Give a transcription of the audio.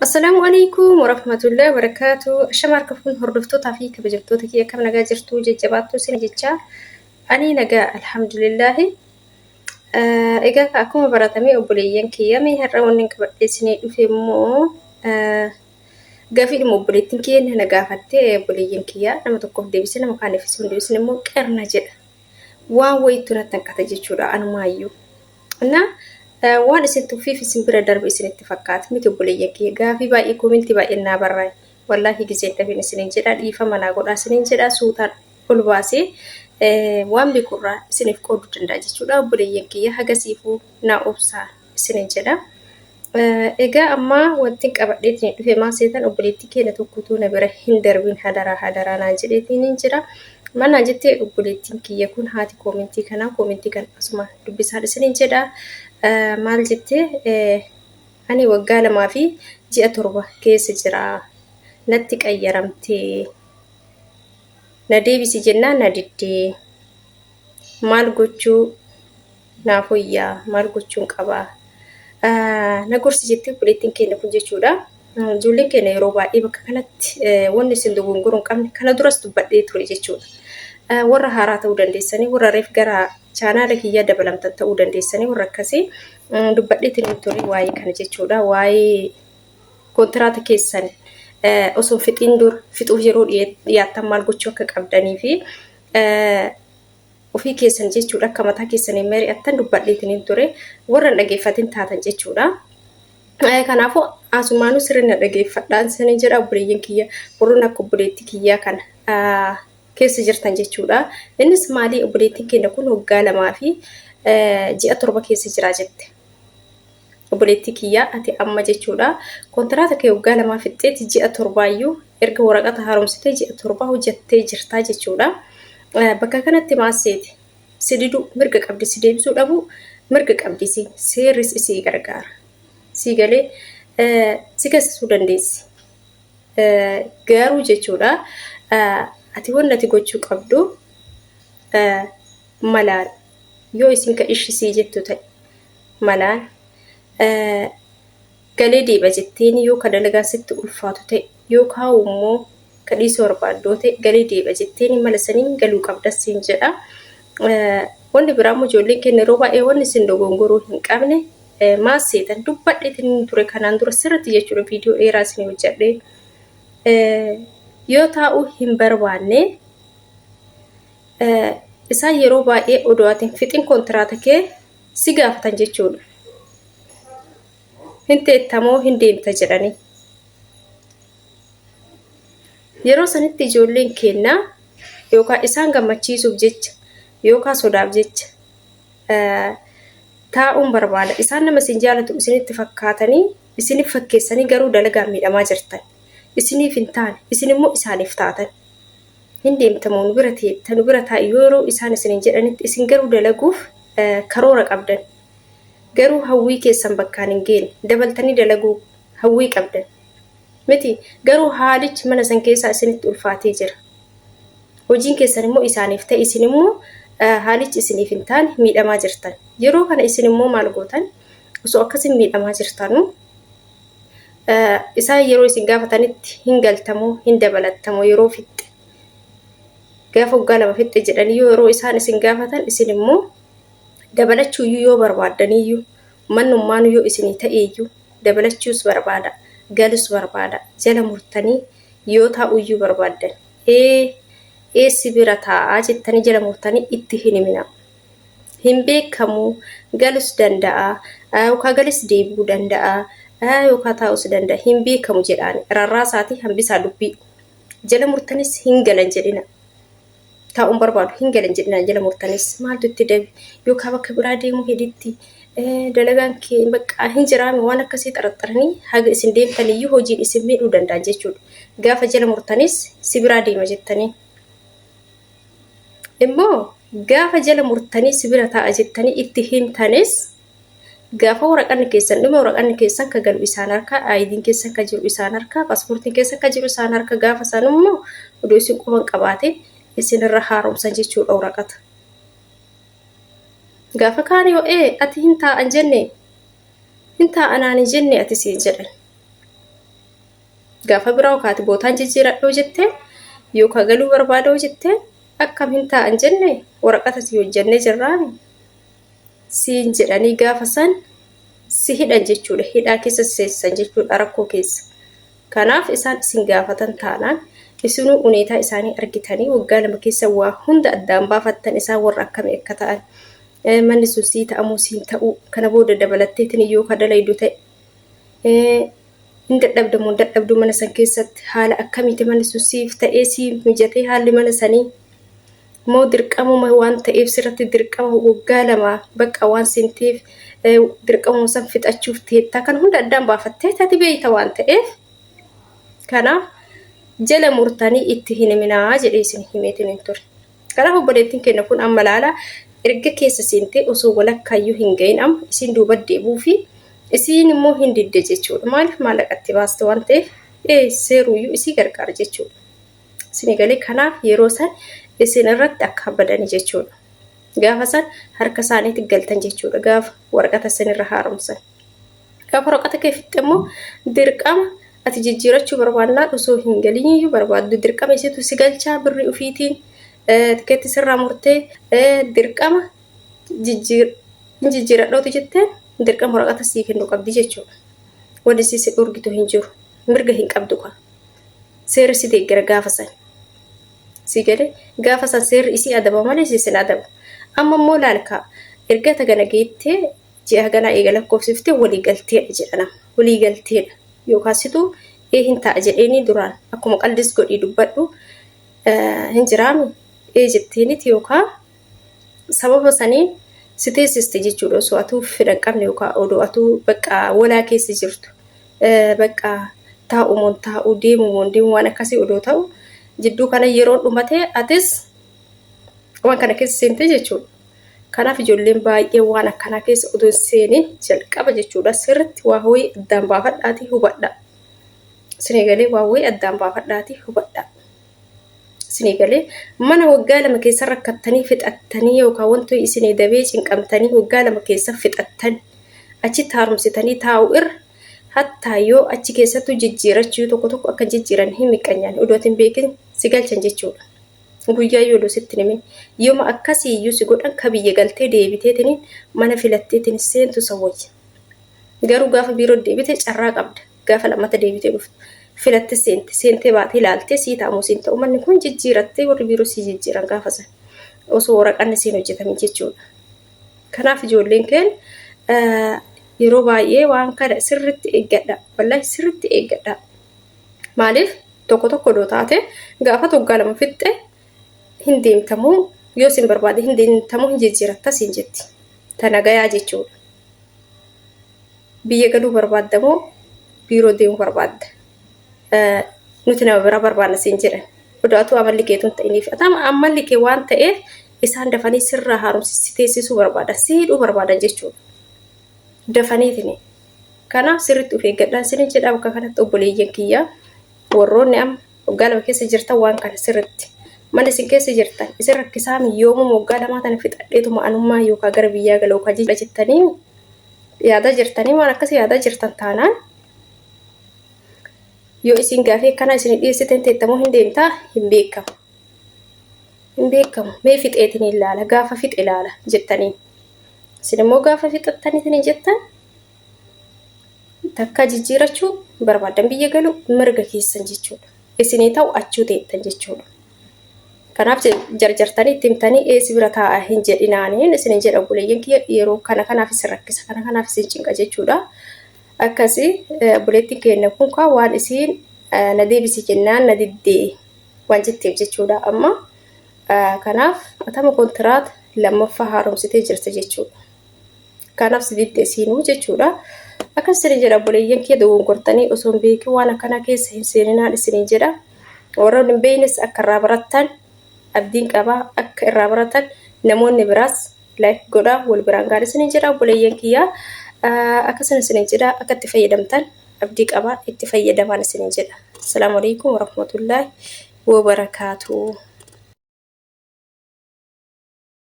السلام عليكم ورحمة الله وبركاته. الشمار كفون هردفتو تافي كبجبتو تكي كم نجا جرتو ججباتو سنجتشا أني نجا الحمد لله. إجا أكون براتمي أبوليين كيامي هرّونين كبرتسني في مو قافي المبريتين كي نجا فتى أبوليين كيا لما تقف ديبسنا مكان في سون ديبسنا مو كرنا جد وان ويتنا تنكتجي أنا مايو na waan isin tuffii fi isin bira darbe isinitti fakkaata miti obboleeyya kee gaafii baay'ee koomenti baay'een naa barraa'e wallaahi gisee dhabin isiniin jedha dhiifa manaa godhaa isiniin jedha suutaan ol baasee waan beekurraa isiniif qooduu danda'a jechuudha obboleeyyan kiyya hagasiifuu naa obsaa isiniin jedha. Egaa amma wanti qabadheetiin dhufe maal seetan obboleettii keenya tokkotu na bira hin darbin hadaraa naan jedheetiin jira. Mana jettee obboleettiin kiyya kun haati koomentii kanaa koomentii kan asuma dubbisaan isiniin jedha. Maal jettee ani waggaa 2 fi ji'a 7 keessa jira. Natti qayyaramtee na deebisi jennaan na diddee maal gochuu naaf wayyaa maal gochuun qabaa. Na gorsi jettee obboleettiin keenya kun jechuudha. Ijoolleen keenya yeroo baay'ee bakka kanatti wanni isin dogongoruu hin qabne kana duras dubbadhee ture jechuudha. Warra haaraa ta'uu dandeessanii warra reef gara chaanaala kiyyaa dabalamtan ta'uu dandeessanii warra akkasii dubbadheetiin ture waa'ee kana jechuudha. Waa'ee kontiraata keessan osoo fixiin dur fixuuf yeroo dhiyaattan maal gochuu akka qabdanii fi ofii keessan jechuudha akka mataa keessanii mari'attan dubbadheetiin ture warra dhageeffatin taatan jechuudha. Kanaafuu asumaanuu sirriin dhageeffadhaan sanii jedha obboleeyyan kiyya warroon akka obboleettii kiyyaa kana keessa jirtan jechuudha. Innis maalii obboleettiin keenya kun waggaa 2 fi ji'a 7 keessa jira jette. Obboleettii kiyyaa ati amma jechuudha kontiraata kee waggaa 2 fixxeeti ji'a 7 erga waraqata haaromsitee ji'a 7 hojjettee jirtaa jechuudha. Bakka kanatti maaseeti sididu mirga qabdi si deebisuu dhabu mirga qabdi seerris isii gargaara. Si galee si keessasuu dandeessi. Garuu jechuudha ati wanti ati gochuu qabdu malaan yoo isin ka ishii jettu ta'e malaan galee deeba jetteen yoo ka dalagaan sitti ulfaatu ta'e yoo kaa'u immoo ka dhiisuu barbaaddoo ta'e galee deeba jetteen mala saniin galuu qabda siin jedha. Wanni biraa immoo ijoolleen keenya yeroo baay'ee wanni isin dogongoruu hin qabne maal seetan dubbadheetiin ture kanaan dura sirriitti jechuudha viidiyoo dheeraa isin hojjedhee yoo taa'uu hin barbaanne isaan yeroo baay'ee odootiin fixin kontiraata kee si gaafatan jechuudha. Hin teettamoo hin deemta jedhanii. Yeroo sanitti ijoolleen keenya yookaan isaan gammachiisuuf jecha yookaan sodaaf jecha taa'uun barbaada. Isaan nama isin jaalatu isinitti fakkaatanii isiniif fakkeessanii garuu dalagaan miidhamaa jirtan. Isiniif hin taane isin immoo isaaniif taatan. Hin deemtamoo nu bira teetta nu bira taa'i yeroo isaan isiniin jedhanitti isin garuu dalaguuf karoora qabdan. Garuu hawwii keessan bakkaan hin geenne dabaltanii dalaguu hawwii qabdan. Miti garuu haalichi mana san keessaa isinitti ulfaatee jira. Hojiin keessan immoo isaaniif ta'e isin immoo haalichi isiniif hin taane miidhamaa jirtan. Yeroo kana isin immoo maal gootan osoo akkasiin miidhamaa jirtanuu isaan yeroo isin gaafatanitti hin galtamoo hin dabalattamoo yeroo fixxe gaafa waggaa 2 fixxe jedhanii yeroo isaan isin gaafatan isin immoo dabalachuu yoo barbaadaniyyuu mannummaan yoo isinii ta'eeyyuu dabalachuus barbaada galus barbaada jala murtanii yoo taa'uyyuu barbaaddan si bira taa'aa jettanii jala murtanii itti hin himina. Hin beekamu galus danda'a yookaan galis deebi'uu danda'a. Yookaan taa'us danda'a hin beekamu jedhaan rarraasaatii hambisaa dubbii jala murtanis hin galan jedhina. Taa'uun barbaadu hin galan jedhina jala murtanis maaltu itti dabi yookaan bakka biraa deemuu heditti dalagaan kee bakka hin jiraame waan akkasii xaraxaranii haga isin deemtaniyyuu hojiin isin miidhuu danda'an jechuudha. Gaafa jala murtanis si biraa deema jettanii. Immoo gaafa jala murtanii si bira taa'a jettanii itti himtanis gaafa waraqanni keessan dhuma waraqanni keessan ka galu isaan harka aayidiin keessan ka jiru isaan harka paaspoortiin keessan ka jiru isaan harka gaafa san immoo odoo isin quban qabaate isin irra haaromsan jechuudha waraqata. Gaafa kaan yoo ati hin taa'an jenne hin taa'anaan jenne ati siin jedhan Gaafa biraa kaati bootaan jijjiiradhoo jettee yookaan galuu barbaadoo jettee akkam hin taa'an jenne waraqata si hojjannee jirraani siin jedhanii gaafa san si hidhan jechuudha. Hidhaa keessa seessan jechuudha rakkoo keessa. Kanaaf isaan isin gaafatan taanaan isinuu huneetaa isaanii argitanii waggaa lama keessa waa hunda addaan baafattan isaan warra akkamii akka ta'an. Manni sun sii ta'amuu siin ta'uu kana booda dabalatteetiin yoo ka dalaydu ta'e hin dadhabdu mana san keessatti haala akkamiiti manni sun siif ta'ee sii mijatee haalli mana sanii moo dirqamuma waan ta'eef sirratti dirqama waggaa lama bakka waan seenteef dirqamuma san fixachuuf teettaa kan hunda addaan baafattee taati beeyta waan ta'eef kanaaf jala murtanii itti hin himinaa jedhee isin himeetiin hin ture. Kanaaf obboleettiin keenya kun amma laala erga keessa seentee osoo walakkaayyuu hin gahin amma isin duuba deebuu fi isin immoo hin didde jechuudha. Maaliif maallaqatti baaste waan ta'eef seeruuyyuu isii gargaara jechuudha. Isin galee kanaaf yeroo san isin irratti akka badani jechuudha. Gaafa san harka isaaniitti galtan jechuudha. Gaafa waraqata isinirra haaromsan. Gaafa waraqata kee fixxe immoo dirqama ati jijjiirachuu barbaannaan osoo hin galiiniyyuu barbaaddu dirqama isitu si galchaa birrii ufiitiin tikeetti sirraa murtee dirqama jijjiiradhootu jetteen dirqama waraqata sii kennu qabdi jechuudha. Wanti si dhorgitu hin jiru. Mirga hin qabdu kan. Seerri si deeggara gaafa san. Si galee gaafa san seerri isii adaba malee isin adaba. Amma immoo laalkaa erga tagana geettee ji'a ganaa eega lakkoofsiftee walii galteedha jedhana. Walii galteedha. Yookaan situ hin ta'a jedheeni duraan akkuma qaldis godhii dubbadhu hin jiraami jetteeniti yookaan sababa saniin si teessiste jechuudha. Osoo atuu fedhan qabne yookaan odoo atuu bakka walaa keessa jirtu bakka taa'umoon taa'uu deemumoon deemu waan akkasii odoo ta'u jidduu kana yeroon dhumatee atis waan kana keessa seente jechuudha. Kanaaf ijoolleen baay'ee waan akkanaa keessa odoo seenin jalqaba jechuudha. Sirriitti waa ho'i addaan baafadhaatii hubadha. Isin galee waa ho'i addaan baafadhaatii hubadha. Isin galee mana waggaa lama keessa rakkattanii fixattanii yookaan wantoota isin dabee cinqamtanii waggaa lama keessa fixattan achitti haaromsitanii taa'u irra hattaa yoo achi keessattuu jijjiirachuu tokko akka jijjiiran hin miqqanyaan odootiin beekin si galchan jechuudha. Guyyaa yoo sitti nimin yooma akkasii iyyuu si godhan ka biyya galtee deebiteetiin mana filatteetiin seentu sawwayya. Garuu gaafa biiroo deebite carraa qabda. Gaafa lammata deebitee dhuftu filatte seentee baatee ilaaltee sii ta'amuu siin ta'u manni kun jijjiirattee warri biiroo sii jijjiiran gaafa san osoo waraqanni siin hojjetame jechuudha. Kanaaf ijoolleen keenya yeroo baay'ee waan kana sirriitti eeggadha. Wallaahi sirriitti eeggadha. Maaliif tokko odoo taate gaafa waggaa lama fixxe hin deemtamuu yoo sin barbaade hin deemtamuu hin jijjiiratta siin jetti. Tana gayaa jechuudha. Biyya galuu barbaaddamoo biiroo deemuu barbaadda. Nuti nama biraa barbaadna siin jedhan. Odaatu amalli keetuun ta'iniif. Atama amalli kee waan ta'eef isaan dafanii sirraa haaromsi teessisuu barbaadan. Siidhuu barbaadan jechuudha. Dafaniitini. Kanaaf sirriitti of eeggadhaan sin jedha bakka kanatti obboleeyyan kiyyaa warroonni amma waggaa lama keessa jirtan waan kana sirriitti. Mana isin keessa jirtan isin rakkisaa yoomuu waggaa lamaa tana fixadheetuma anummaa yookaan gara biyyaa galuu kan jettanii yaada jirtanii waan akkasii yaada jirtan taanaan yoo isin gaafii akkana isin dhiyeessitan teettamoo hin deemtaa hin beekamu. Hin beekamu mee fixeetiin ilaala gaafa fixe ilaala jettanii. Isin immoo gaafa fixattaniitiin jettan takka jijjiirachuu barbaadan biyya galuu mirga keessan jechuudha. Isinii ta'u achuu teettan jechuudha. Kanaaf jarjartanii itti himtanii eessi bira taa'aa hin jedhinaaniin isin jedha obboleeyyan kiyya yeroo kanaaf isin rakkisa kanaaf isin cinqa jechuudha. Akkasii obboleettiin keenya kun waan isin na deebisi jennaan na diddee waan jetteef jechuudha. Amma kanaaf atama kontiraata lammaffaa haaromsitee jirta jechuudha. Kanaaf si diddee siinuu jechuudha. Akkasii jedha obboleeyyan kiyya dogongortanii osoo hin beekin waan akkanaa keessa hin seeninaan isin jedha. Warra hin beeknes akka irraa barattan abdiin qabaa akka irraa baratan namoonni biraas like godhaa wal biraan gaarii isin jedha obboleeyyan kiyyaa akkasumas isin jedha akka itti fayyadamtan abdii qabaa itti fayyadamaan isin jedha. Assalaamu alaykum warahmatullaahi wabarakaatuh.